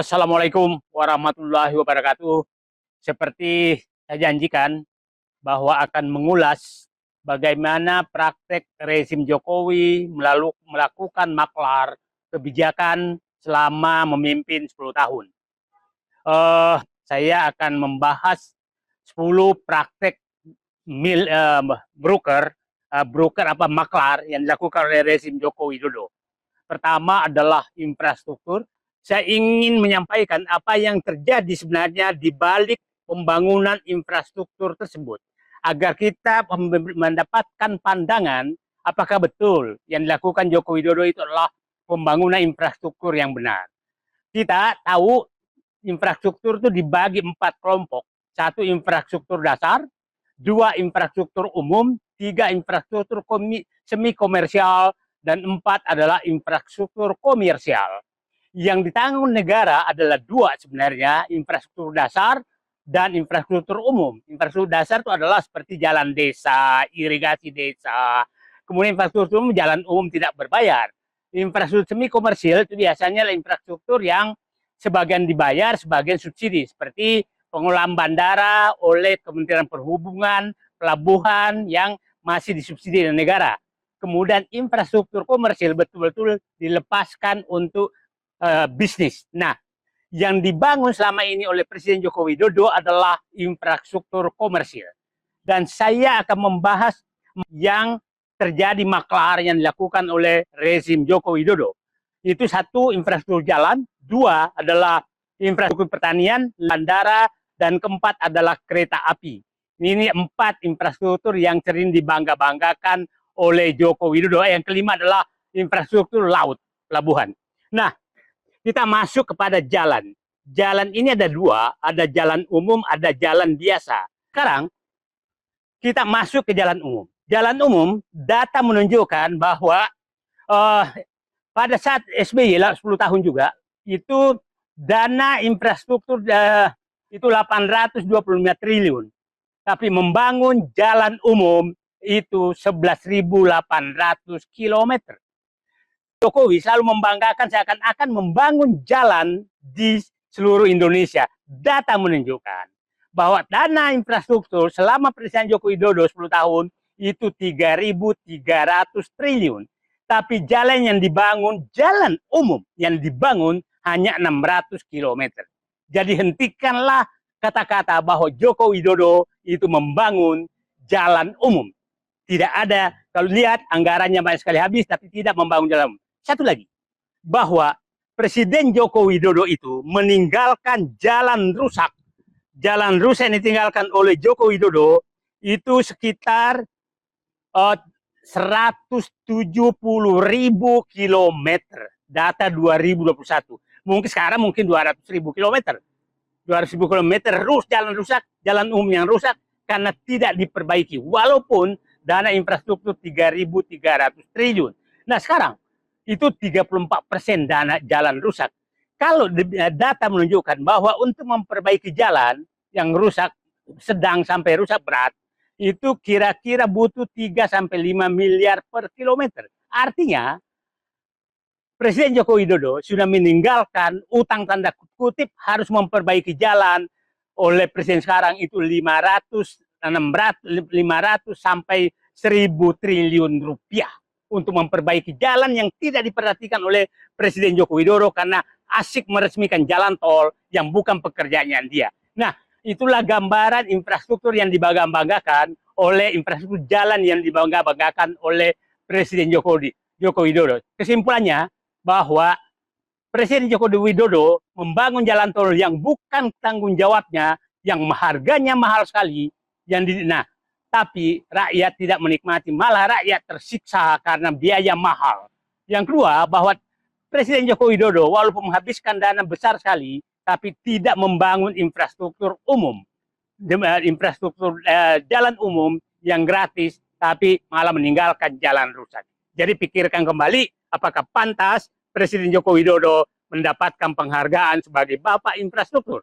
Assalamualaikum warahmatullahi wabarakatuh. Seperti saya janjikan bahwa akan mengulas bagaimana praktek rezim Jokowi melakukan maklar kebijakan selama memimpin 10 tahun. Saya akan membahas 10 praktek broker maklar yang dilakukan oleh rezim Joko Widodo. Pertama adalah infrastruktur. Saya ingin menyampaikan apa yang terjadi sebenarnya di balik pembangunan infrastruktur tersebut, agar kita mendapatkan pandangan apakah betul yang dilakukan Joko Widodo itu adalah pembangunan infrastruktur yang benar. Kita tahu infrastruktur itu dibagi 4 kelompok. 1 infrastruktur dasar, 2 infrastruktur umum, 3 infrastruktur semi komersial, dan 4 adalah infrastruktur komersial. Yang ditanggung negara adalah 2 sebenarnya, infrastruktur dasar dan infrastruktur umum. Infrastruktur dasar itu adalah seperti jalan desa, irigasi desa, kemudian infrastruktur umum, jalan umum tidak berbayar. Infrastruktur semi komersial itu biasanya adalah infrastruktur yang sebagian dibayar, sebagian subsidi, seperti pengelolaan bandara oleh Kementerian Perhubungan, pelabuhan yang masih disubsidi oleh negara. Kemudian infrastruktur komersial betul-betul dilepaskan untuk bisnis. Nah, yang dibangun selama ini oleh Presiden Joko Widodo adalah infrastruktur komersial. Dan saya akan membahas yang terjadi maklar yang dilakukan oleh rezim Joko Widodo. Itu 1 infrastruktur jalan, 2 adalah infrastruktur pertanian, bandara, dan keempat adalah kereta api. Ini 4 infrastruktur yang sering dibangga-banggakan oleh Joko Widodo. Yang kelima adalah infrastruktur laut, pelabuhan. Nah, kita masuk kepada jalan. Jalan ini ada 2, ada jalan umum, ada jalan biasa. Sekarang kita masuk ke jalan umum. Jalan umum, data menunjukkan bahwa pada saat SBY 10 tahun juga, itu dana infrastruktur itu 825 triliun. Tapi membangun jalan umum itu 11.800 kilometer. Jokowi selalu membanggakan seakan-akan membangun jalan di seluruh Indonesia. Data menunjukkan bahwa dana infrastruktur selama Presiden Joko Widodo 10 tahun itu 3.300 triliun. Tapi jalan yang dibangun, jalan umum yang dibangun hanya 600 kilometer. Jadi hentikanlah kata-kata bahwa Joko Widodo itu membangun jalan umum. Tidak ada, kalau lihat anggarannya banyak sekali habis, tapi tidak membangun jalan umum. Satu lagi, bahwa Presiden Joko Widodo itu meninggalkan jalan rusak. Jalan rusak yang ditinggalkan oleh Joko Widodo itu sekitar 170.000 kilometer. Data 2021. Mungkin sekarang 200.000 kilometer. 200.000 kilometer jalan rusak, jalan umum yang rusak karena tidak diperbaiki. Walaupun dana infrastruktur 3.300 triliun. Nah sekarang, itu 34% dana jalan rusak. Kalau data menunjukkan bahwa untuk memperbaiki jalan yang rusak sedang sampai rusak berat, itu kira-kira butuh 3-5 miliar per kilometer. Artinya, Presiden Joko Widodo sudah meninggalkan utang tanda kutip harus memperbaiki jalan oleh Presiden sekarang itu 500 sampai 1.000 triliun rupiah. Untuk memperbaiki jalan yang tidak diperhatikan oleh Presiden Joko Widodo karena asik meresmikan jalan tol yang bukan pekerjaannya dia. Nah, itulah gambaran infrastruktur yang dibangga-banggakan oleh infrastruktur jalan yang dibangga-banggakan oleh Presiden Joko Widodo. Kesimpulannya bahwa Presiden Joko Widodo membangun jalan tol yang bukan tanggung jawabnya, yang harganya mahal sekali, tapi rakyat tidak menikmati, malah rakyat tersiksa karena biaya mahal. Yang kedua, bahwa Presiden Joko Widodo walaupun menghabiskan dana besar sekali, tapi tidak membangun infrastruktur umum. Infrastruktur jalan umum yang gratis, tapi malah meninggalkan jalan rusak. Jadi pikirkan kembali, apakah pantas Presiden Joko Widodo mendapatkan penghargaan sebagai Bapak Infrastruktur.